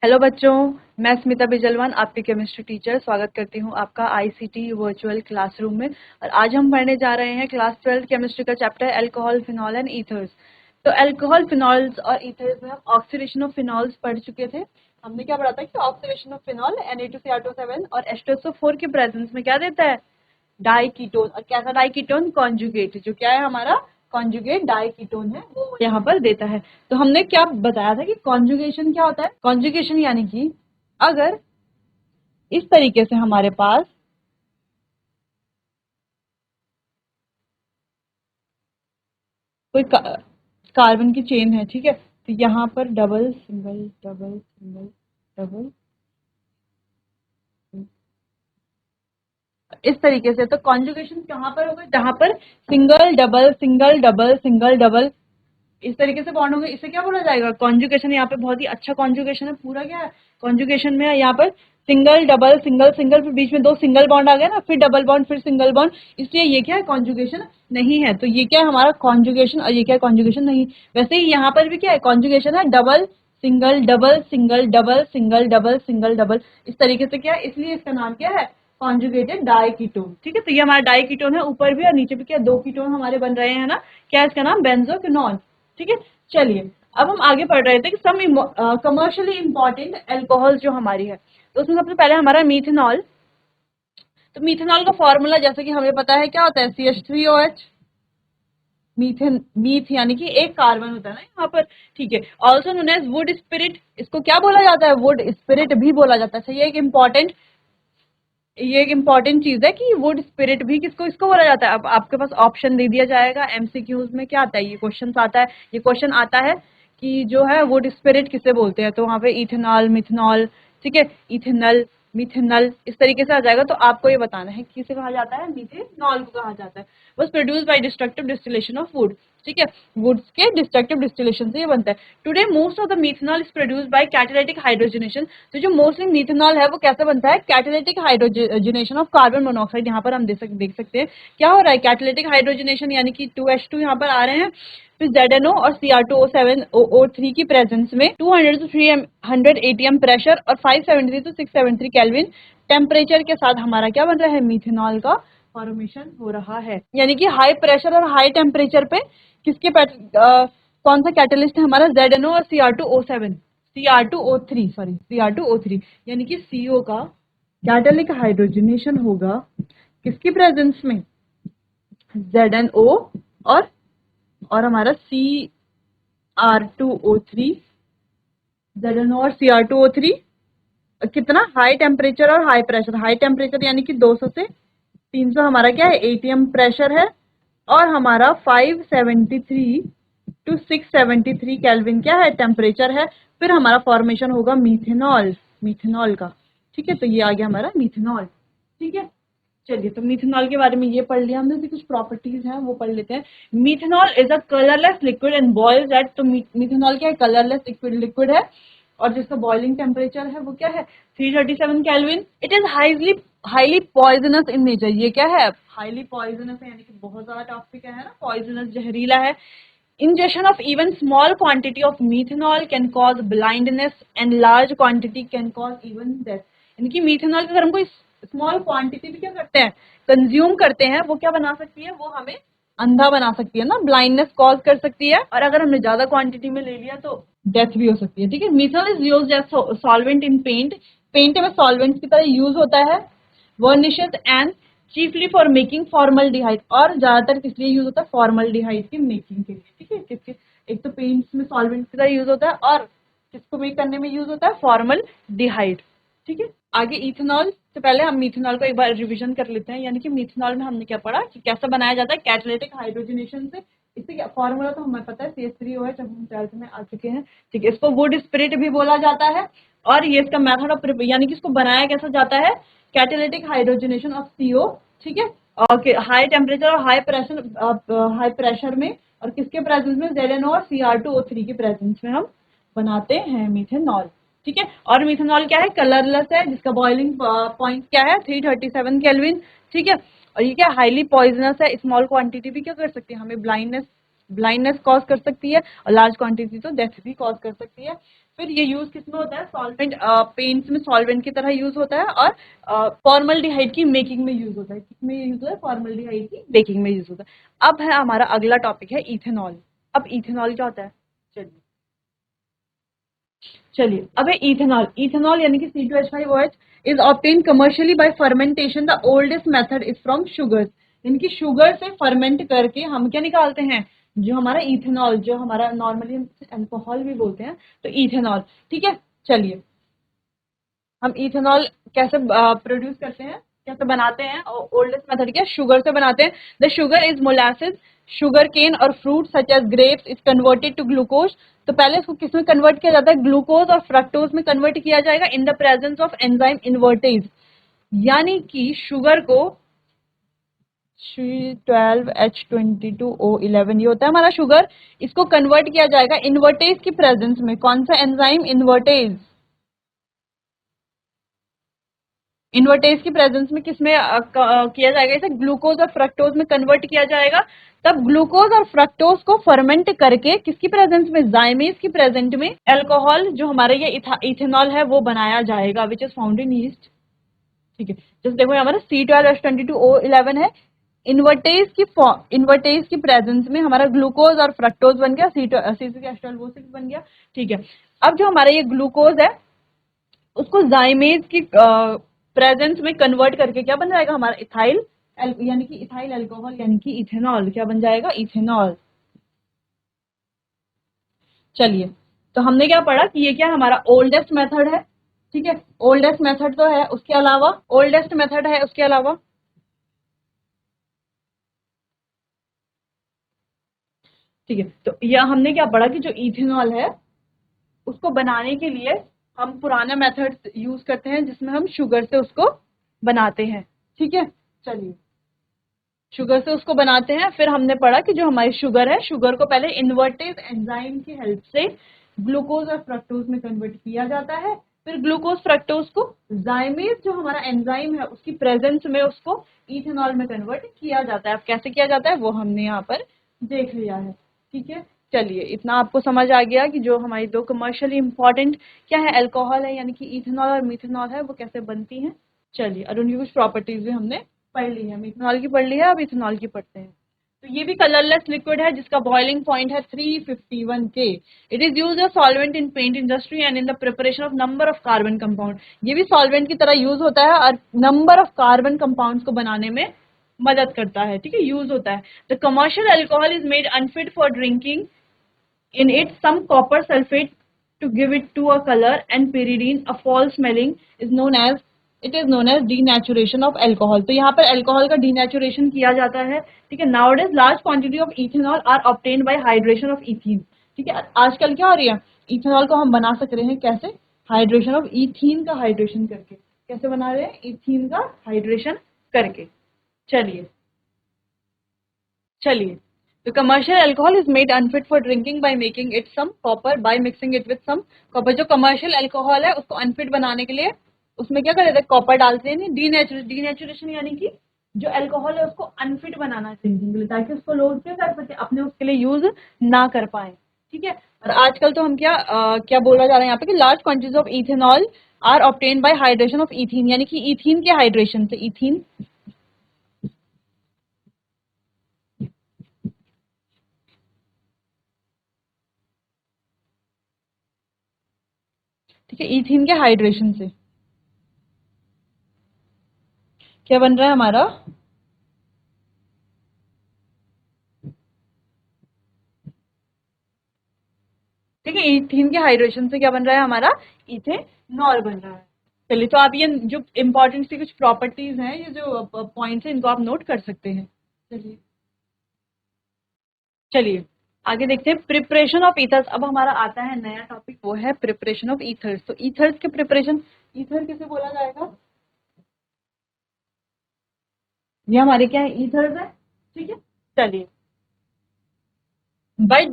Hello बच्चों, मैं स्मिता बिजलवान आपकी केमिस्ट्री टीचर स्वागत करती हूँ आपका आईसीटी वर्चुअल क्लासरूम में। और आज हम पढ़ने जा रहे हैं क्लास 12 केमिस्ट्री का chapter alcohol, phenol and ethers. तो अल्कोहल, फिनॉल्स और ईथर्स में हम ऑक्सीडेशन ऑफ फिनॉल्स पढ़ चुके थे। हमने क्या पढ़ा था कि ऑक्सीडेशन ऑफ फिनॉल Na2Cr2 और H2SO4 के प्रेजेंस में क्या देता है, डाइकीटोन। और कैसा डाइकीटोन, कॉन्जुगेट, जो क्या है हमारा कॉन्जुगेट डाइकीटोन है वो यहाँ पर देता है। तो हमने क्या बताया था कि कॉन्जुगेशन क्या होता है। कॉन्जुगेशन यानी कि अगर इस तरीके से हमारे पास कोई कार्बन की चेन है, ठीक है, तो यहाँ पर double single double single double इस तरीके से। तो कॉन्जुगेशन कहाँ पर होगा, जहां पर single double single double single double इस तरीके से बॉन्ड होंगे, इसे क्या बोला जाएगा, कॉन्जुगेशन। यहाँ पे बहुत ही अच्छा कॉन्जुगेशन है, पूरा क्या है कॉन्जुगेशन में है। यहाँ पर सिंगल डबल सिंगल सिंगल, फिर बीच में दो सिंगल बॉन्ड आ गया ना, फिर डबल बॉन्ड, फिर सिंगल बॉन्ड, इसलिए ये क्या है कॉन्जुगेशन नहीं है। तो ये क्या है हमारा कॉन्जुगेशन, और ये क्या है कॉन्जुगेशन नहीं। वैसे ही यहाँ पर भी क्या है कॉन्जुगेशन है, double single double single double single double single double, इस तरीके से क्या है, इसलिए इसका नाम क्या है कॉन्जुगेटेड डाइकीटोन। ठीक है, तो ये हमारा डाइकीटोन है, ऊपर भी और नीचे भी क्या दो कीटोन हमारे बन रहे हैं ना, क्या है इसका नाम बेंजोक्विनोन। ठीक है, चलिए अब हम आगे पढ़ रहे थे कि सम कमर्शियली इंपॉर्टेंट अल्कोहल जो हमारी है। तो उसमें सबसे पहले हमारा मीथेनॉल। तो मीथेनॉल का फॉर्मूला जैसे कि हमें पता है क्या होता है, CH3OH। मीथेन, मीथ यानी कि एक कार्बन होता है ना यहाँ पर, ठीक है। Also known as wood spirit, इसको क्या बोला जाता है, वुड स्पिरिट भी बोला जाता है। ये एक इम्पॉर्टेंट चीज है कि वुड स्पिरिट भी किसको इसको बोला जाता है। अब आपके पास ऑप्शन दे दिया जाएगा एमसीक्यूज में, क्या आता है, ये क्वेश्चन आता है, ये क्वेश्चन आता है कि जो है वुड स्पिरिट किसे बोलते हैं। तो वहां पे इथेनॉल, मिथेनॉल, ठीक है, इथेनल, मिथेनल, इस तरीके से आ जाएगा। तो आपको ये बताना है किसे कहा जाता है, मिथेनॉल को कहा जाता है। Was produce by destructive distillation of would, ठीक है, वुड्स के डिस्ट्रक्टिव डिस्टिलेशन से ये बनता है। Today most of the methanol is produced by catalytic hydrogenation. तो जो मोस्टली मिथेनॉल है वो कैसे बनता है, catalytic hydrogenation of carbon monoxide. यहाँ पर हम देख सकते हैं क्या हो रहा है, कैटालिटिक हाइड्रोजनेशन यानी कि 2H2 यहाँ पर आ रहे हैं, फिर ZNO और Cr2O7O3 की प्रेजेंस में 200 to 300 ATM प्रेशर और 573 to 673 केल्विन टेम्परेचर के साथ हमारा क्या बन रहा है, मिथेनॉल का फॉर्मेशन हो रहा है। यानी कि हाई प्रेशर और हाई टेम्परेचर पे किसके कौन सा कैटलिस्ट है हमारा, ZNO और Cr2O3 यानी कि CO का कैटलिक हाइड्रोजनेशन होगा किसकी प्रेजेंस में, ZNO और हमारा Cr2O3, ZNO और Cr2O3 कितना हाई टेम्परेचर और हाई प्रेशर। हाई टेम्परेचर यानी कि 200 से 300 हमारा क्या है ATM प्रेशर है, और हमारा 573 टू 673 केल्विन क्या है टेम्परेचर है। फिर हमारा फॉर्मेशन होगा मिथेनॉल का, ठीक है। तो ये आ गया हमारा मिथेनॉल, ठीक है। चलिए, तो मिथेनॉल के बारे में ये पढ़ लिया हमने, कुछ प्रॉपर्टीज हैं वो पढ़ लेते हैं। Methanol is a colourless liquid and boils at, तो मिथेनॉल क्या है, कलरलेस लिक्विड है, और जिसका बॉइलिंग टेम्परेचर है वो क्या है 337 kelvin. It is highly poisonous in nature. ये क्या है, हाईली पॉइजनस है, यानी कि बहुत ज्यादा टॉक्सिक है ना, पॉइजनस, जहरीला है। Ingestion of even small quantity of methanol can cause blindness and large quantity can cause even death। यानी कि मिथेनॉल का अगर हम कोई स्मॉल क्वांटिटी भी क्या करते हैं, कंज्यूम करते हैं, वो क्या बना सकती है, वो हमें अंधा बना सकती है ना, ब्लाइंडनेस कॉज कर सकती है। और अगर हमने ज्यादा क्वांटिटी में ले लिया तो डेथ भी हो सकती है, ठीक है। Methanol is used as solvent in paint. Paint में सॉल्वेंट की तरह यूज होता है। Varnishes and chiefly for making formaldehyde, और ज्यादातर किस लिए यूज होता है, फॉर्मल्डिहाइड की मेकिंग के लिए, ठीक है। किसके, एक तो पेंट्स में सॉल्वेंट की तरह यूज होता है, और किसको मेक करने में यूज होता है, फॉर्मल्डिहाइड, ठीक है। आगे इथेनॉल से पहले हम मिथेनॉल को एक बार रिवीजन कर लेते हैं। यानी कि मिथेनॉल में हमने क्या पढ़ा कि कैसा बनाया जाता है, कैटालिटिक हाइड्रोजनेशन से। इससे क्या फॉर्मूला तो हमें पता है, CH3OH, जब हम 12th में आ चुके हैं, ठीक है। इसको वुड स्पिरिट भी बोला जाता है, और ये इसका मेथड ऑफ, यानी कि इसको बनाया कैसा जाता है, कैटालिटिक हाइड्रोजनेशन ऑफ CO, ठीक है। और हाई टेम्परेचर और हाई प्रेशर में, और किसके प्रेजेंस में, ZNO और Cr2O3 के प्रेजेंस में हम बनाते हैं मिथेनॉल, ठीक है। और मिथेनॉल क्या है, कलरलेस है, जिसका बॉइलिंग पॉइंट क्या है 337 केल्विन, ठीक है। और ये क्या हाईली पॉइजनस है, स्मॉल क्वांटिटी भी क्या कर सकती है, हमें ब्लाइंडनेस ब्लाइंडनेस कॉज कर सकती है, और लार्ज क्वांटिटी तो डेथ भी कॉज कर सकती है। फिर ये यूज किसमें होता है, सॉल्वेंट, पेंट्स में सॉल्वेंट की तरह यूज होता है, और फॉर्मल्डिहाइड की मेकिंग में यूज होता है। किसमें यूज होता है, फॉर्मल्डिहाइड की मेकिंग में यूज होता है। अब है हमारा अगला टॉपिक है इथेनॉल। अब इथेनॉल क्या होता है, चलिए चलिए अब है इथेनॉल। इथेनॉल यानी कि C2H5OH is obtain commercially bye fermentation. The oldest method is from sugar, यानी कि शुगर से फर्मेंट करके हम क्या निकालते हैं, जो हमारा इथेनॉल, जो हमारा नॉर्मली हम अल्कोहल भी बोलते हैं, तो इथेनॉल। ठीक है, चलिए हम इथेनॉल कैसे प्रोड्यूस करते हैं, कैसे बनाते हैं, और ओल्डेस्ट मेथड क्या, शुगर से बनाते हैं। The sugar is molasses, sugarcane और fruit such as grapes is converted to glucose. तो पहले इसको किसमें कन्वर्ट किया जाता है, ग्लूकोज और फ्रक्टोज में कन्वर्ट किया जाएगा इन the presence of enzyme invertase. यानी कि शुगर को C12H22O11 ये होता है हमारा शुगर, इसको कन्वर्ट किया जाएगा इन्वर्टेज की प्रेजेंस में। कौन सा एंजाइम, इन्वर्टेज। इन्वर्टेज की प्रेजेंस में किसमें किया जाएगा, इसे ग्लूकोज और फ्रक्टोज में कन्वर्ट किया जाएगा। तब ग्लूकोज और फ्रक्टोज को फर्मेंट करके किसकी प्रेजेंस में, जाइमेज की प्रेजेंट में अल्कोहल, जो हमारे ये इथेनॉल है, वो बनाया जाएगा, which is found in east. ठीक है, जैसे देखो हमारा C12H22O11 है, इन्वर्टेज की प्रेजेंस में हमारा ग्लूकोज और फ्रक्टोज बन गया, C6H12O6 बन गया। ठीक है, अब जो हमारा ये ग्लूकोज है उसको जाइमेज की प्रेजेंस में कन्वर्ट करके क्या बन जाएगा हमारा इथाइल, यानी कि इथाइल अल्कोहल, यानी कि इथेनॉल। क्या बन जाएगा, इथेनॉल। चलिए, तो हमने क्या पढ़ा कि ये क्या हमारा ओल्डेस्ट मेथड है। ठीक है, ओल्डेस्ट मेथड तो है, उसके अलावा ओल्डेस्ट मेथड है, उसके अलावा ठीक है, तो यह हमने क्या पढ़ा कि जो इथेनॉल है उसको बनाने के लिए हम पुराना मेथड यूज करते हैं, जिसमें हम शुगर से उसको बनाते हैं। ठीक है, चलिए शुगर से उसको बनाते हैं। फिर हमने पढ़ा कि जो हमारी शुगर है, शुगर को पहले इन्वर्टेज एंजाइम की हेल्प से ग्लूकोज और फ्रक्टोज में कन्वर्ट किया जाता है। फिर ग्लूकोज फ्रक्टोज को जाइमेज, जो हमारा एंजाइम है, उसकी प्रेजेंस में उसको इथेनॉल में कन्वर्ट किया जाता है। अब कैसे किया जाता है वो हमने यहाँ पर देख लिया है। ठीक है, चलिए इतना आपको समझ आ गया कि जो हमारी दो कमर्शियली इंपॉर्टेंट क्या है, अल्कोहल है यानी कि इथेनॉल, और मिथेनॉल है, वो कैसे बनती हैं। चलिए, और उनकी कुछ प्रॉपर्टीज भी हमने पढ़ ली है। मिथेनॉल की पढ़ ली है, अब इथेनॉल की पढ़ते हैं। तो ये भी कलरलेस लिक्विड है, जिसका बॉइलिंग पॉइंट है 351 K। It is use as solvent in paint industry and in the preparation of number of carbon compound. ये भी सॉल्वेंट की तरह यूज होता है, और नंबर ऑफ कार्बन कंपाउंड्स को बनाने में मदद करता है। ठीक है, यूज होता है। The commercial alcohol is made unfit for drinking in it some copper sulfate to give it to a color, and pyridine, a false smelling, is known as it is known as denaturation of alcohol। तो यहाँ पर alcohol का denaturation किया जाता है। ठीक है, nowadays large quantity of ethanol are obtained by hydration of ethene. ठीक है, आजकल क्या हो रही है, इथेनॉल को हम बना सक रहे हैं कैसे, हाइड्रेशन ऑफ इथीन का हाइड्रेशन करके। कैसे बना रहे हैं, इथीन का हाइड्रेशन करके। चलिए चलिए, the commercial alcohol is made unfit for drinking by making it some copper, by mixing it with some copper। जो कमर्शियल अल्कोहल है उसको अनफिट बनाने के लिए उसमें क्या कर देते हैं, कॉपर डालते हैं। नहीं, डीनेचुरेशन यानी कि जो अल्कोहल है उसको अनफिट बनाना ड्रिंकिंग के लिए, ताकि उसको लोग क्या कर सके, अपने उसके लिए यूज ना कर पाए। ठीक है, और आजकल तो हम क्या बोला जा रहा है यहाँ पे कि large quantities of ethanol are obtain by hydration of ethene, यानी कि इथीन के हाइड्रेशन से। इथीन, ठीक है, इथीन के हाइड्रेशन से क्या बन रहा है हमारा, ठीक है, इथीन के हाइड्रेशन से क्या बन रहा है हमारा, इथेनॉल बन रहा है। चलिए, तो आप ये जो इंपॉर्टेंट सी कुछ प्रॉपर्टीज हैं, ये जो पॉइंट्स हैं, इनको आप नोट कर सकते हैं। चलिए चलिए आगे देखते हैं प्रिपरेशन ऑफ ईथर्स। अब हमारा आता है नया टॉपिक, वो है प्रिपरेशन ऑफ ईथर्स। तो ईथर्स के प्रिपरेशन, ईथर किसे बोला जाएगा, ये हमारे क्या है, ईथर्स है। ठीक है, चलिए by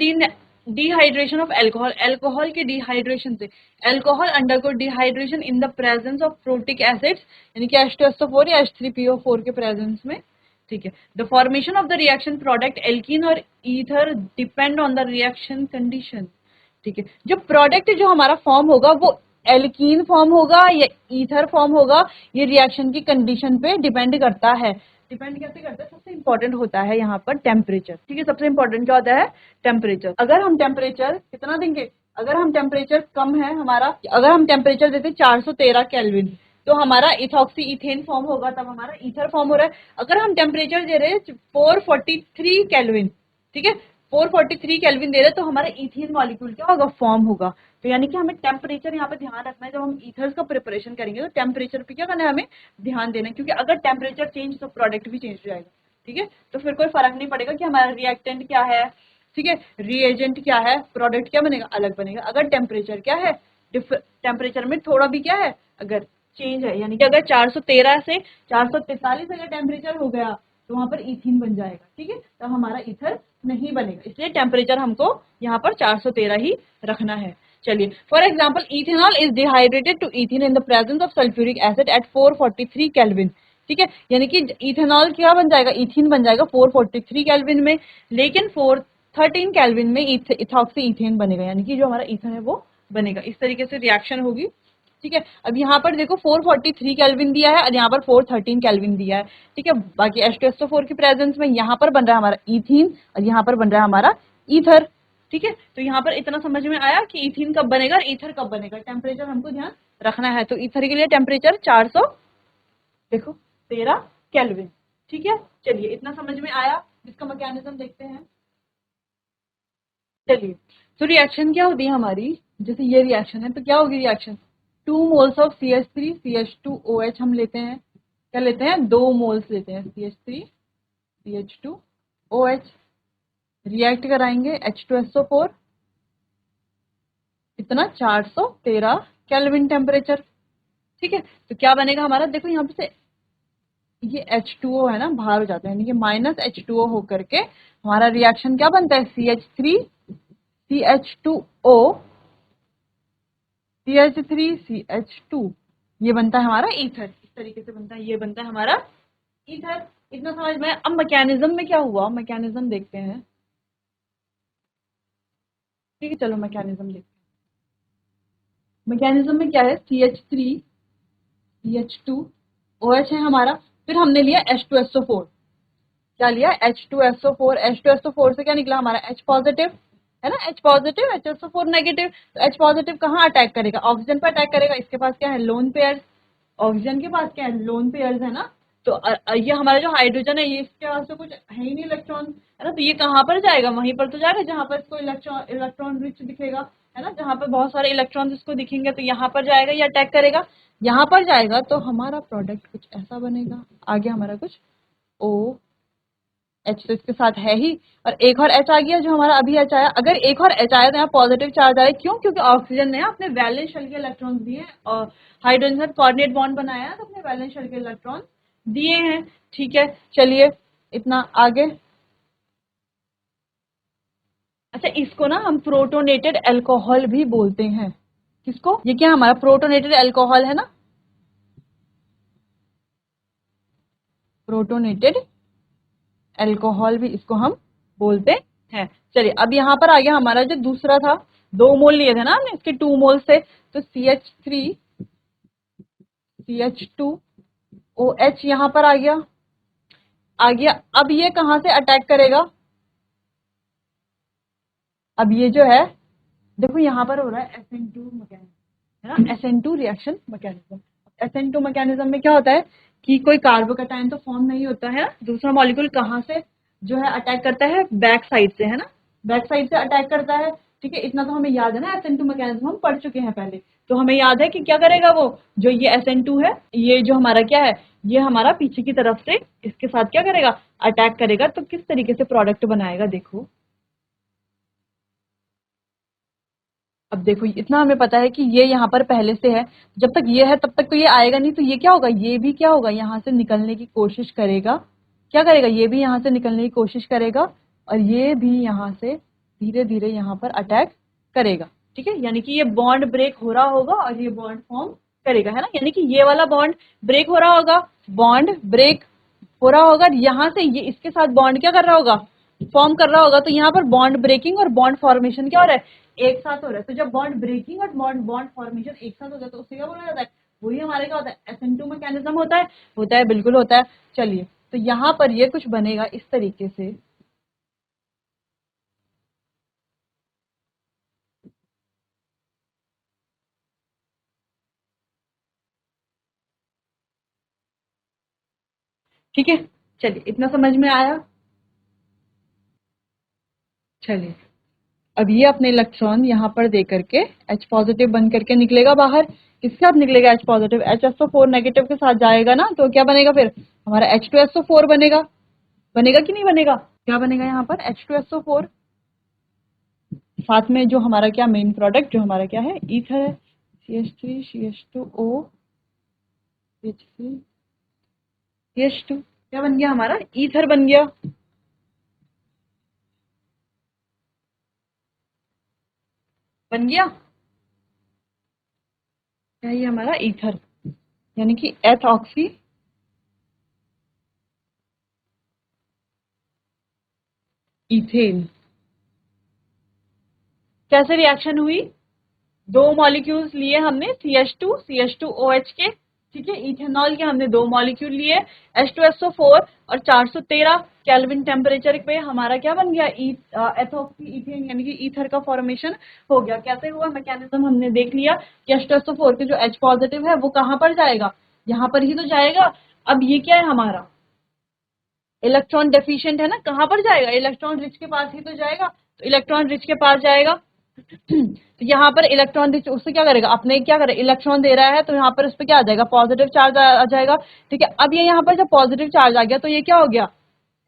dehydration of alcohol, alcohol के डिहाइड्रेशन से। Alcohol undergo dehydration in the presence of protic acids, यानी कि H2SO4 या H3PO4 के प्रेजेंस में। ठीक है। The formation of the reaction product alkene और ether depend on the reaction condition. ठीक है, जो प्रोडक्ट जो हमारा फॉर्म होगा वो एल्कीन फॉर्म होगा या ईथर फॉर्म होगा, ये रिएक्शन की कंडीशन पे डिपेंड करता है। डिपेंड कैसे करता है? सबसे इंपॉर्टेंट होता है यहाँ पर टेम्परेचर। ठीक है, सबसे इंपॉर्टेंट क्या होता है? टेम्परेचर। अगर हम टेम्परेचर कितना देंगे, अगर हम टेम्परेचर कम है हमारा, अगर हम टेम्परेचर देते 413 केल्विन, तो हमारा इथॉक्सी इथेन फॉर्म होगा, तब हमारा ईथर फॉर्म हो रहा है। अगर हम टेम्परेचर दे रहे हैं 443 केल्विन, ठीक है, 443 केल्विन दे रहे हैं, तो हमारा इथेन मॉलिक्यूल क्या होगा? फॉर्म होगा। तो यानी कि हमें टेम्परेचर यहाँ पे ध्यान रखना है। जब हम ईथर्स का प्रिपरेशन करेंगे तो टेम्परेचर पे क्या करना है? हमें ध्यान देना है, क्योंकि अगर टेम्परेचर चेंज तो प्रोडक्ट भी चेंज हो जाएगा। ठीक है, तो फिर कोई फर्क नहीं पड़ेगा कि हमारा रिएक्टेंट क्या है, ठीक है, रिएजेंट क्या है, प्रोडक्ट क्या बनेगा? अलग बनेगा। अगर टेम्परेचर क्या है, टेम्परेचर में थोड़ा भी क्या है, अगर चेंज है, यानी कि अगर 413 से 443 अगर टेम्परेचर हो गया तो वहां पर इथीन बन जाएगा। ठीक है, तो हमारा ईथर नहीं बनेगा, इसलिए टेम्परेचर हमको यहाँ पर 413 ही रखना है। चलिए, for example ethanol is dehydrated to ethene in the presence of sulphuric acid at 443 kelvin. ठीक है, यानी कि इथेनॉल क्या बन जाएगा? इथीन बन जाएगा 443 केल्विन में, लेकिन 413 केल्विन में इथॉक्सी इथेन बनेगा, यानी कि जो हमारा ईथर है वो बनेगा। इस तरीके से रिएक्शन होगी। ठीक है, अब यहाँ पर देखो 443 केल्विन दिया है और यहाँ पर 413 केल्विन दिया है। ठीक है, बाकी H2SO4 की प्रेजेंस में यहाँ पर बन रहा है हमारा इथीन और यहाँ पर बन रहा है हमारा ईथर। ठीक है, तो यहाँ पर इतना समझ में आया कि इथीन कब बनेगा और ईथर कब बनेगा। टेम्परेचर हमको ध्यान रखना है। तो ईथर के लिए टेम्परेचर 400 देखो 13 केल्विन। ठीक है, चलिए इतना समझ में आया। इसका मैकेनिज्म देखते हैं। चलिए, तो रिएक्शन क्या होती है हमारी? जैसे ये रिएक्शन है तो क्या होगी reaction? 2 moles of CH3 CH2OH हम लेते हैं। क्या लेते हैं? 2 मोल्स लेते हैं CH3 CH2OH। रिएक्ट कराएंगे H2SO4, इतना 413 केल्विन टेम्परेचर। ठीक है, तो क्या बनेगा हमारा? देखो यहाँ पे से ये H2O है ना, बाहर हो जाता है, यानी कि माइनस H2O होकर के हमारा रिएक्शन क्या बनता है? CH3 CH2O CH3 CH2, ये बनता है हमारा ईथर। इस तरीके से बनता है, ये बनता है हमारा ईथर। इतना समझ में। अब मैकेनिज्म में क्या हुआ, मैकेनिज्म देखते हैं। ठीक है, चलो मैकेनिज्म देखते हैं। मैकेनिज्म में क्या है? CH3 CH2OH है हमारा, फिर हमने लिया H2SO4। क्या लिया? H2SO4। H2SO4 से क्या निकला हमारा? H पॉजिटिव है ना, H पॉजिटिव, HSO4 नेगेटिव। तो H पॉजिटिव कहाँ अटैक करेगा? ऑक्सीजन पर अटैक करेगा। इसके पास क्या है? Lone pairs. ऑक्सीजन के पास क्या है? लोन पेयर्स है ना। तो ये हमारा जो हाइड्रोजन है, ये इसके पास तो कुछ है ही नहीं इलेक्ट्रॉन, है ना। तो ये कहाँ पर जाएगा? वहीं पर तो जाएगा जहां पर इसको इलेक्ट्रॉन रिच दिखेगा, है ना, जहां पर बहुत सारे इलेक्ट्रॉन इसको दिखेंगे, तो यहाँ पर जाएगा, ये अटैक करेगा, यहाँ पर जाएगा, तो हमारा प्रोडक्ट कुछ ऐसा बनेगा। आगे हमारा कुछ O H तो इसके साथ है ही, और एक और H आ गया जो हमारा अभी H आया। अगर एक और H आया तो यहाँ पॉजिटिव चार्ज आया। क्यों? क्योंकि ऑक्सीजन ने अपने वैलेंस शेल के इलेक्ट्रॉन दिए और हाइड्रोजन से कोऑर्डिनेट बॉन्ड बनाया तो अपने वैलेंस शेल के इलेक्ट्रॉन दिए हैं। ठीक है, चलिए इतना आगे। अच्छा, इसको ना हम प्रोटोनेटेड अल्कोहल भी बोलते हैं। किसको? ये क्या हमारा प्रोटोनेटेड अल्कोहल है ना, प्रोटोनेटेड अल्कोहल भी इसको हम बोलते हैं। चलिए, अब यहाँ पर आ गया हमारा जो दूसरा था, 2 मोल लिए थे ना हमने, इसके 2 मोल से, तो CH3 CH2OH यहाँ पर आ गया। अब ये कहाँ से अटैक करेगा? अब ये जो है, देखो यहाँ पर हो रहा है SN2 मैकेनिज्म, है ना, SN2 reaction mechanism. SN2 mechanism में क्या होता है कि कोई कार्बोकैटायन तो फॉर्म नहीं होता है, दूसरा मॉलिक्यूल कहाँ से जो है अटैक करता है? बैक साइड से, है ना, बैक साइड से अटैक करता है। ठीक है, इतना तो हमें याद है ना, SN2 मैकेनिज्म हम पढ़ चुके हैं पहले, तो हमें याद है कि क्या करेगा वो, जो ये SN2 है, ये जो हमारा क्या है, ये हमारा पीछे की तरफ से इसके साथ क्या करेगा? अटैक करेगा। तो किस तरीके से प्रोडक्ट बनाएगा देखो। अब देखो, इतना हमें पता है कि ये यहाँ पर पहले से है, जब तक ये है तब तक तो ये आएगा नहीं, तो ये क्या होगा? ये भी क्या होगा? यहाँ से निकलने की कोशिश करेगा। क्या करेगा? ये भी यहाँ से निकलने की कोशिश करेगा और ये भी यहाँ से धीरे धीरे यहाँ पर अटैक करेगा। ठीक है, यानी कि ये बॉन्ड ब्रेक हो रहा होगा और ये बॉन्ड फॉर्म करेगा, है ना, यानी कि ये वाला बॉन्ड ब्रेक हो रहा होगा, बॉन्ड ब्रेक हो रहा होगा, यहाँ से ये इसके साथ बॉन्ड क्या कर रहा होगा, फॉर्म कर रहा होगा। तो यहाँ पर बॉन्ड ब्रेकिंग और बॉन्ड फॉर्मेशन क्या हो रहा है, एक साथ हो रहा है। तो जब बॉन्ड ब्रेकिंग और बॉन्ड बॉन्ड फॉर्मेशन एक साथ होता है तो उससे क्या बोला जाता है, वही हमारे क्या होता है, SN2 मैकेनिज्म होता है, बिल्कुल होता है। चलिए, तो यहाँ पर ये कुछ बनेगा इस तरीके से, ठीक है। चलिए, इतना समझ में आया। चलिए, अब ये अपने इलेक्ट्रॉन यहाँ पर दे करके H पॉजिटिव बन करके निकलेगा बाहर। किसके साथ निकलेगा, H पॉजिटिव, HSO4 नेगेटिव के साथ जाएगा ना, तो क्या बनेगा फिर हमारा H2SO4 बनेगा। बनेगा कि नहीं बनेगा, क्या बनेगा यहाँ पर H2SO4, साथ में जो हमारा क्या मेन प्रोडक्ट जो हमारा क्या है, ईथर है, CH3 CH2O CH3 CH2, क्या बन गया हमारा, ईथर बन गया। बन गया क्या, ये हमारा ईथर, यानी कि एथ ऑक्सी इथेन। कैसे रिएक्शन हुई, दो मॉलिक्यूल्स लिए हमने CH2 CH2OH के, ठीक है, इथेनॉल के हमने दो मॉलिक्यूल लिए, H2SO4 और 413 केल्विन टेम्परेचर पे हमारा क्या बन गया, एथॉक्सी इथेन यानी कि ईथर का फॉर्मेशन हो गया। कैसे हुआ, मैकेनिज्म हमने देख लिया कि H2SO4 के जो H पॉजिटिव है वो कहाँ पर जाएगा, यहाँ पर ही तो जाएगा। अब ये क्या है हमारा, इलेक्ट्रॉन डेफिशिएंट है ना, कहाँ पर जाएगा, इलेक्ट्रॉन रिच के पास ही तो जाएगा। तो इलेक्ट्रॉन रिच के पास जाएगा, तो यहाँ पर इलेक्ट्रॉन रिच उससे क्या करेगा, अपने क्या करे, इलेक्ट्रॉन दे रहा है तो यहाँ पर उस पर क्या आ जाएगा, पॉजिटिव चार्ज आ जाएगा। ठीक है, अब ये यहाँ पर जब पॉजिटिव चार्ज आ गया तो ये क्या हो गया,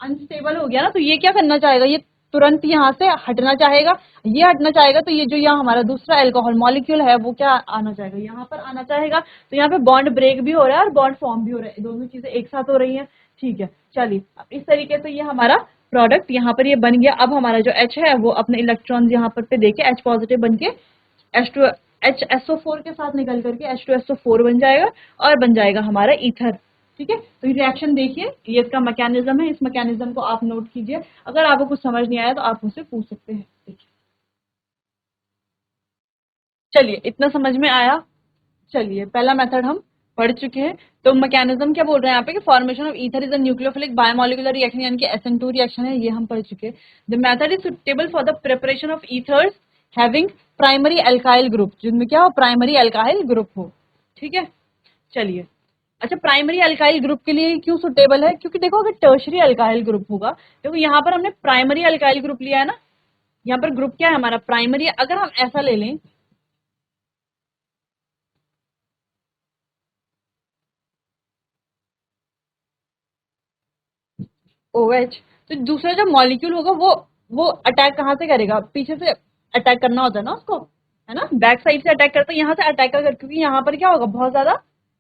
अनस्टेबल हो गया ना। तो ये क्या करना चाहेगा, ये तुरंत यहाँ से हटना चाहेगा। ये हटना चाहेगा तो ये जो यहाँ हमारा दूसरा एल्कोहल मॉलिक्यूल है वो क्या आना चाहेगा, यहाँ पर आना चाहेगा। तो यहाँ पे बॉन्ड ब्रेक भी हो रहा है और बॉन्ड फॉर्म भी हो रहा है, दोनों चीजें एक साथ हो रही है। ठीक है, चलिए, अब इस तरीके से ये हमारा प्रोडक्ट यहाँ पर ये बन गया। अब हमारा जो H है वो अपने इलेक्ट्रॉन यहाँ पर पे देके H पॉजिटिव बन के H2 HSO4 के साथ निकल करके H2SO4 बन जाएगा और बन जाएगा हमारा ईथर। ठीक है, तो ये रिएक्शन देखिए, ये इसका मैकेनिज्म है, इस मैकेनिज्म को आप नोट कीजिए। अगर आपको कुछ समझ नहीं आया तो आप मुझसे पूछ सकते हैं। देखिए, चलिए, इतना समझ में आया। चलिए, पहला मेथड हम पढ़ चुके हैं। तो मैकेनिज्म क्या बोल रहे हैं यहाँ पे कि formation of ether is a nucleophilic biomolecular reaction, यानी कि SN2 रिएक्शन है, ये हम पढ़ चुके हैं। The method is suitable for the preparation of ethers having primary alkyl group, जिनमें क्या हो, प्राइमरी एल्काइल ग्रुप हो। ठीक है, चलिए, अच्छा, प्राइमरी अल्काइल ग्रुप के लिए क्यों सुटेबल है, क्योंकि देखो अगर टर्शरी अल्काइल ग्रुप होगा, देखो यहाँ पर हमने प्राइमरी अल्काइल ग्रुप लिया है ना, यहाँ पर ग्रुप क्या है हमारा, प्राइमरी। अगर हम ऐसा ले लें, OH, तो दूसरा जो मॉलिक्यूल होगा वो अटैक कहाँ से करेगा, पीछे से अटैक करना होता है ना उसको, है ना, बैक साइड से अटैक करता है, यहाँ से अटैक कर, क्योंकि यहाँ पर क्या होगा, बहुत ज्यादा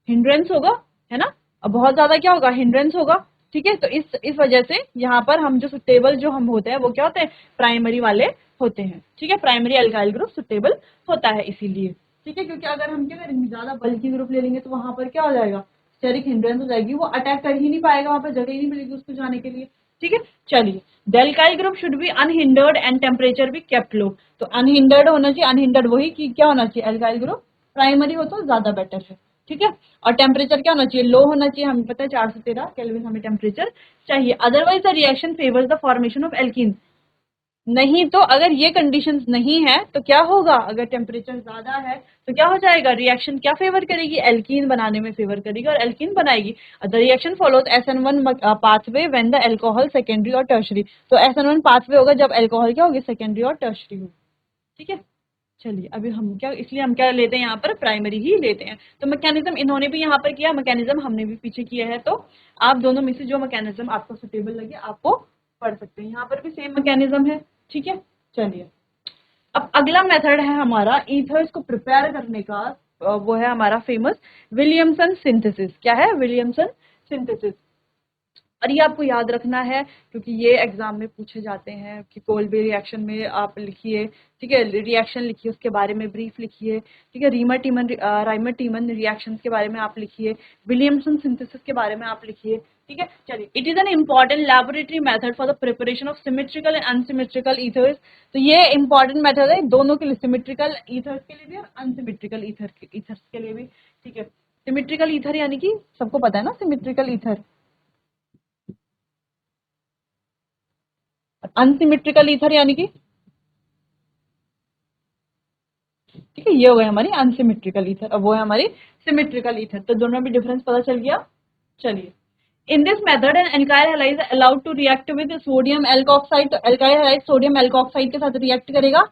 हिंड्रेंस होगा, है ना, और बहुत ज्यादा क्या होगा, हिंड्रेंस होगा। ठीक है, तो इस वजह से यहाँ पर हम जो सुटेबल जो हम होते हैं वो क्या होते हैं, प्राइमरी वाले होते हैं। ठीक है, प्राइमरी अल्काइल ग्रुप सुटेबल होता है इसीलिए। ठीक है, क्योंकि अगर हम क्या करेंगे, ज्यादा बल्कि ग्रुप ले लेंगे तो वहां पर क्या हो जाएगा, स्टेरिक हिंड्रेंस हो जाएगी, वो अटैक कर ही नहीं पाएगा, वहां पर जगह ही नहीं मिलेगी उसको जाने के लिए। ठीक है, चलिए, the alkyl group should be unhindered and temperature भी केप्ट लो। तो अनहिंडर्ड होना चाहिए, अनहिंडर्ड वही कि क्या होना चाहिए, एल्काइल ग्रुप प्राइमरी हो तो ज्यादा बेटर है। ठीक है, और टेम्परेचर क्या होना चाहिए, लो होना चाहिए, हमें पता है 413 केल्विन हमें टेम्परेचर चाहिए। Otherwise the reaction favours the formation of alkene. नहीं तो अगर ये कंडीशंस नहीं है तो क्या होगा, अगर टेम्परेचर ज्यादा है तो क्या हो जाएगा, रिएक्शन क्या फेवर करेगी, एल्कीन बनाने में फेवर करेगी और एल्कीन बनाएगी। The reaction follows SN1 pathway when the alcohol secondary और टर्शरी। तो SN1 पाथवे होगा जब अल्कोहल क्या होगी, सेकेंडरी और टर्शरी होगी। ठीक है, चलिए, अभी हम क्या, इसलिए हम क्या लेते हैं यहाँ पर, प्राइमरी ही लेते हैं। तो मैकेनिज्म इन्होंने भी यहाँ पर किया, मैकेनिज्म हमने भी पीछे किया है, तो आप दोनों में से जो मैकेनिज्म आपको सुटेबल लगे आप वो पढ़ सकते हैं। यहाँ पर भी सेम मैकेनिज्म है। ठीक है, चलिए, अब अगला मेथड है हमारा ईथर्स को प्रिपेयर करने का, वो है हमारा फेमस विलियमसन सिंथेसिस। क्या है, विलियमसन सिंथेसिस। और ये आपको याद रखना है क्योंकि ये एग्जाम में पूछे जाते हैं कि कोल्बे रिएक्शन में आप लिखिए, ठीक है, रिएक्शन लिखिए, उसके बारे में ब्रीफ लिखिए, ठीक है, राइमर टीमन रिएक्शन के बारे में आप लिखिए, विलियमसन सिंथेसिस के बारे में आप लिखिए, ठीक है। चलिए, it is an important laboratory method for the preparation of symmetrical and unsymmetrical ethers. तो ये इंपॉर्टेंट मेथड है दोनों के लिए, सिमेट्रिकल ईथर्स के लिए भी और अनसिमेट्रिकल ईथर्स के लिए भी, ठीक है। सिमेट्रिकल ईथर यानी कि सबको पता है ना सिमेट्रिकल ईथर, अनसिमेट्रिकल ईथर यानी कि, ठीक है, ये हो गई हमारी अनसिमेट्रिकल ईथर, अब वो है हमारी सिमेट्रिकल ईथर। तो दोनों में डिफरेंस पता चल गया। चलिए, in this method an alkyl halide is allowed to react with sodium alkoxide. तो एल्काइल हैलाइड सोडियम एल्कोक्साइड के साथ रिएक्ट करेगा।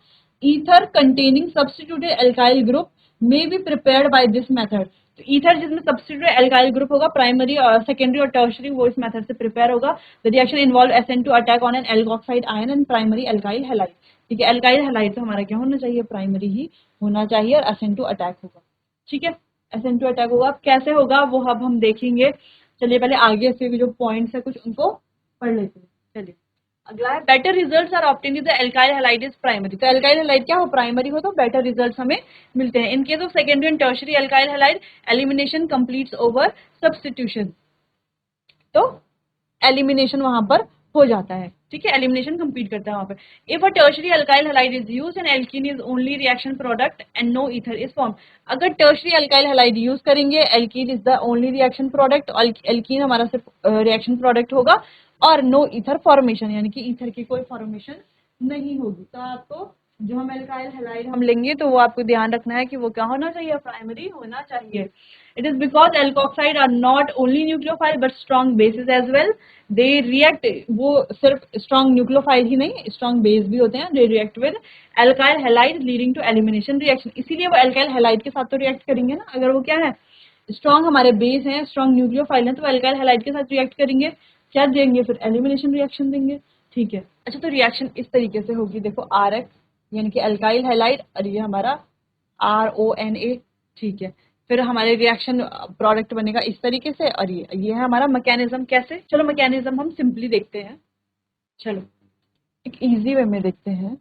Ether containing substituted alkyl group may be prepared by this method. तो ईथर जिसमें सब्स्टिट्यूटेड एल्काइल ग्रुप होगा, primary और secondary और tertiary, वो इस मेथड से प्रिपेयर होगा। The reaction involve SN2 attack on an alkoxide ion and primary alkyl halide. ठीक है, एल्काइल हैलाइड तो हमारा क्या होना चाहिए, प्राइमरी ही होना चाहिए, और SN2 अटैक होगा। ठीक है, SN2 अटैक होगा। अब कैसे होगा वो अब हम देखेंगे। चलिए, पहले आगे से जो पॉइंट्स है कुछ उनको पढ़ लेते हैं। चलिए, अगला है better results are obtained with the alkyl halide is primary. तो एल्काइल हैलाइड क्या हो, प्राइमरी हो तो बेटर रिजल्ट्स हमें मिलते हैं। In case of secondary and tertiary alkyl halide, elimination completes over substitution. तो एलिमिनेशन वहां पर हो जाता है, ठीक है, एलिमिनेशन कंप्लीट करता है वहां पर। If a tertiary alkyl halide is used and alkene is only reaction product and no ether is form. अगर टर्शरी अल्काइल हैलाइड यूज करेंगे, alkene is the only reaction product, alkene हमारा सिर्फ reaction product होगा, और no ether formation, यानी कि ether की कोई फॉर्मेशन नहीं होगी। तो आपको जो हम एल्काइल हैलाइड हम लेंगे तो वो आपको ध्यान रखना है कि वो क्या होना चाहिए, प्राइमरी होना चाहिए। It is because alkoxide are not only nucleophile but strong bases as well. They react, वो सिर्फ strong nucleophile ही नहीं, strong base भी होते हैं। They react with alkyl halide leading to elimination reaction. इसीलिए वो alkyl halide के साथ तो react करेंगे ना। अगर वो क्या है, strong हमारे base हैं, strong nucleophile हैं, तो alkyl halide के साथ react करेंगे, क्या देंगे फिर, elimination reaction देंगे। ठीक है, अच्छा, तो reaction इस तरीके से होगी, देखो RX यानी कि alkyl halide, और ये हमारा RONA। ठीक है, फिर हमारे रिएक्शन प्रोडक्ट बनेगा इस तरीके से, और ये है हमारा मैकेनिज्म। कैसे, चलो मैकेनिज्म हम सिंपली देखते हैं। चलो, एक इजी वे में देखते हैं।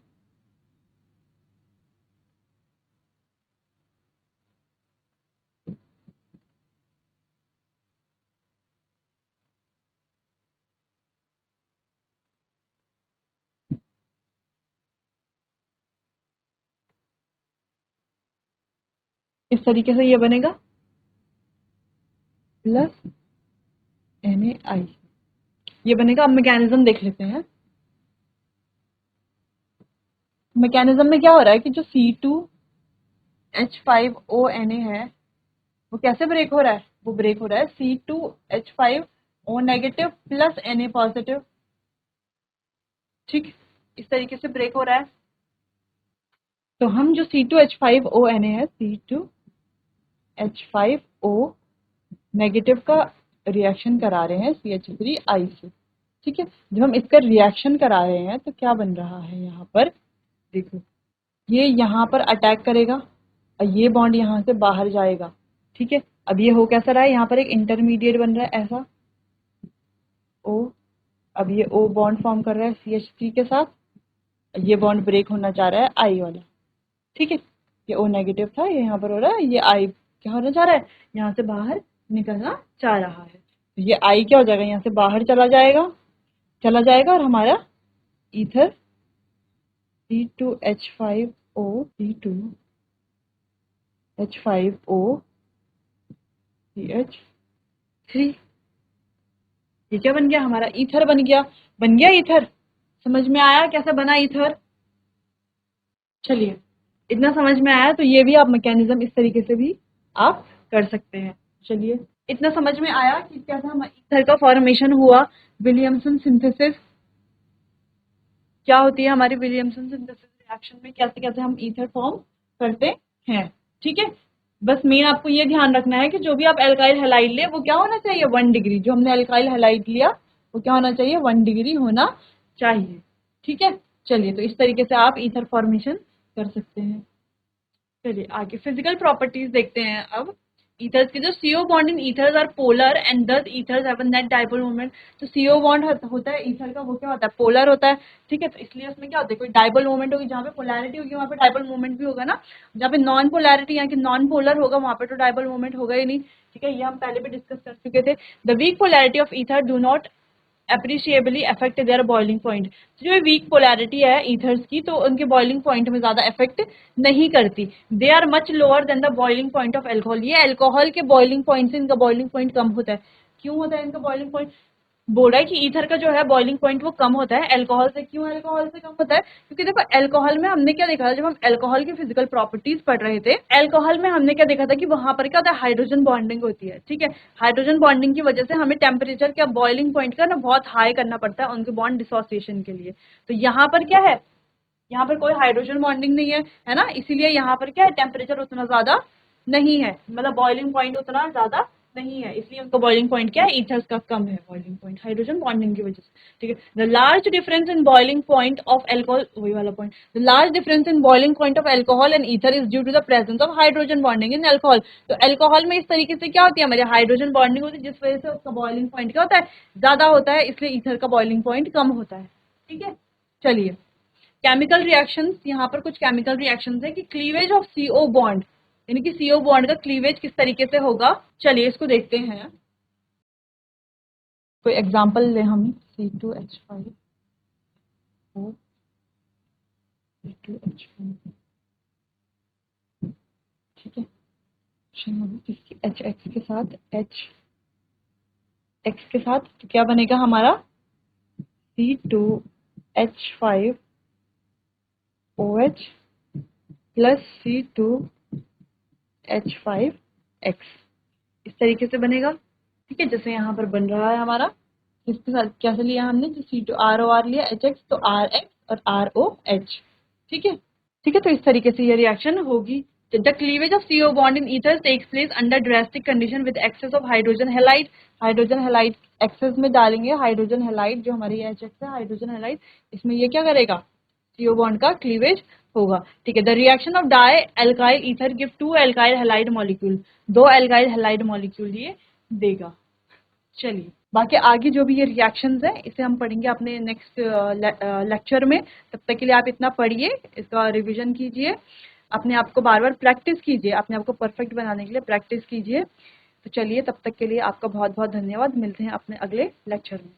इस तरीके से ये बनेगा प्लस NaI, ये बनेगा। अब मैकेनिज्म देख लेते हैं। मैकेनिज्म में क्या हो रहा है कि जो C2H5ONa है वो कैसे ब्रेक हो रहा है, वो ब्रेक हो रहा है C2H5O negative plus Na positive. ठीक, इस तरीके से ब्रेक हो रहा है। तो हम जो C2H5ONa है, C2H5O नेगेटिव का रिएक्शन करा रहे हैं CH3I से। ठीक है, जब हम इसका रिएक्शन करा रहे हैं तो क्या बन रहा है यहाँ पर, देखो, ये यहाँ पर अटैक करेगा और ये बॉन्ड यहाँ से बाहर जाएगा। ठीक है, अब ये हो कैसा रहा है, यहाँ पर एक इंटरमीडिएट बन रहा है ऐसा O। अब ये O बॉन्ड फॉर्म कर रहा है CH3 के साथ, ये बॉन्ड ब्रेक होना चाह रहा है I वाला। ठीक है, ये O नेगेटिव था, ये यहाँ पर हो रहा है, ये I क्या होना चाह रहा है, यहाँ से बाहर निकलना चाह रहा है। तो ये I क्या हो जाएगा, यहाँ से बाहर चला जाएगा, और हमारा ईथर C2H5O ये क्या बन गया, हमारा ईथर बन गया ईथर। समझ में आया कैसे बना ईथर। चलिए, इतना समझ में आया तो ये भी आप मैकेनिज्म इस तरीके से भी आप कर सकते हैं। चलिए, इतना समझ में आया कि कैसे हमारा ईथर का फॉर्मेशन हुआ। विलियमसन सिंथेसिस क्या होती है, हमारी विलियमसन सिंथेसिस रिएक्शन में कैसे कैसे हम ईथर फॉर्म करते हैं। ठीक है, बस मेन आपको ये ध्यान रखना है कि जो भी आप एल्काइल हैलाइड ले वो क्या होना चाहिए, 1 डिग्री। जो हमने एल्काइल हैलाइड लिया वो क्या होना चाहिए, 1 डिग्री होना चाहिए। ठीक है, चलिए, तो इस तरीके से आप ईथर फॉर्मेशन कर सकते हैं। चलिए आगे फिजिकल प्रॉपर्टीज देखते हैं अब। ईथर्स के जो CO bond in ethers are polar and thus ethers have a net dipole moment. तो CO बॉन्ड होता है ईथर का, वो क्या होता है, पोलर होता है, ठीक है। तो इसलिए उसमें क्या होता है, कोई डाइपोल मोमेंट होगी, जहाँ पे पोलैरिटी होगी वहाँ पे डाइपोल मोमेंट भी होगा ना, जहाँ पे नॉन पोलैरिटी यानी कि नॉन पोलर होगा वहाँ पे तो डाइपोल मोमेंट होगा ही नहीं, ठीक है। ये हम पहले भी डिस्कस कर चुके थे। The weak polarity of ether do not appreciably affect their boiling point. जो वीक पोलैरिटी है ईथर्स की, तो उनके बॉइलिंग पॉइंट में ज्यादा इफेक्ट नहीं करती। They are much lower than the boiling point of alcohol. ये एल्कोहल के बॉइलिंग पॉइंट से इनका बॉइलिंग पॉइंट कम होता है। क्यों होता है इनका बॉइलिंग पॉइंट? बोल रहा है कि ईथर का जो है बॉइलिंग पॉइंट वो कम होता है एल्कोहल से। क्यों एल्कोहल से कम होता है? क्योंकि देखो एल्कोहल में हमने क्या देखा था, जब हम एल्कोहल की फिजिकल प्रॉपर्टीज पढ़ रहे थे, एल्कोहल में हमने क्या देखा था कि वहां पर क्या होता है, हाइड्रोजन बॉन्डिंग होती है, ठीक है। हाइड्रोजन बॉन्डिंग की वजह से हमें टेम्परेचर क्या बॉइलिंग पॉइंट का ना बहुत हाई करना पड़ता है उनके बॉन्ड डिसोसिएशन के लिए। तो यहाँ पर क्या है, यहाँ पर कोई हाइड्रोजन बॉन्डिंग नहीं है ना, इसीलिए यहाँ पर क्या है, टेम्परेचर उतना ज्यादा नहीं है, मतलब बॉइलिंग पॉइंट उतना ज्यादा नहीं है, इसलिए उनका बॉइलिंग पॉइंट क्या है, ईथर्स का कम है बॉइलिंग पॉइंट हाइड्रोजन बॉन्डिंग की वजह से, ठीक है। The large difference in boiling point of alcohol, वही वाला point, the large difference in boiling point of alcohol and ether is due to the presence of hydrogen bonding in alcohol. तो alcohol में इस तरीके से क्या होती है, हमारे हाइड्रोजन बॉन्डिंग होती है, जिस वजह से उसका बॉइलिंग पॉइंट क्या होता है, ज्यादा होता है, इसलिए ईथर का बॉइलिंग पॉइंट कम होता है, ठीक है। चलिए केमिकल रिएक्शंस, यहाँ पर कुछ केमिकल रिएक्शंस है कि क्लीवेज ऑफ CO बॉन्ड, यानी कि CO बॉन्ड का क्लीवेज किस तरीके से होगा, चलिए इसको देखते हैं। कोई एग्जांपल ले हम, C2H5 और C2H5, ठीक है। इसकी HX के साथ HX के साथ तो क्या बनेगा हमारा C2H5OH प्लस C2H5X, इस तरीके से बनेगा, ठीक है। जैसे यहाँ पर बन रहा है हमारा, इसके साथ कैसे लिया हमने, जो C2ROR लिया HX, तो RX और ROH, ठीक है, ठीक है। तो इस तरीके से ये रिएक्शन होगी। The cleavage of CO bond in ether takes place under drastic condition with excess of hydrogen halide. Hydrogen halide excess में डालेंगे, हाइड्रोजन हैलाइड जो हमारी HX है, हाइड्रोजन हैलाइड, इसमें ये क्या करेगा, CO बॉन्ड का क्लीवेज होगा, ठीक है। The reaction of di alkyl ether give 2 alkyl halide molecule, 2 alkyl halide molecule ये देगा। चलिए बाकी आगे जो भी ये रिएक्शंस है इसे हम पढ़ेंगे अपने नेक्स्ट लेक्चर में। तब तक के लिए आप इतना पढ़िए, इसका रिवीजन कीजिए, अपने आप को बार बार प्रैक्टिस कीजिए, अपने आप को परफेक्ट बनाने के लिए प्रैक्टिस कीजिए। तो चलिए तब तक के लिए आपका बहुत बहुत धन्यवाद, मिलते हैं अपने अगले लेक्चर में।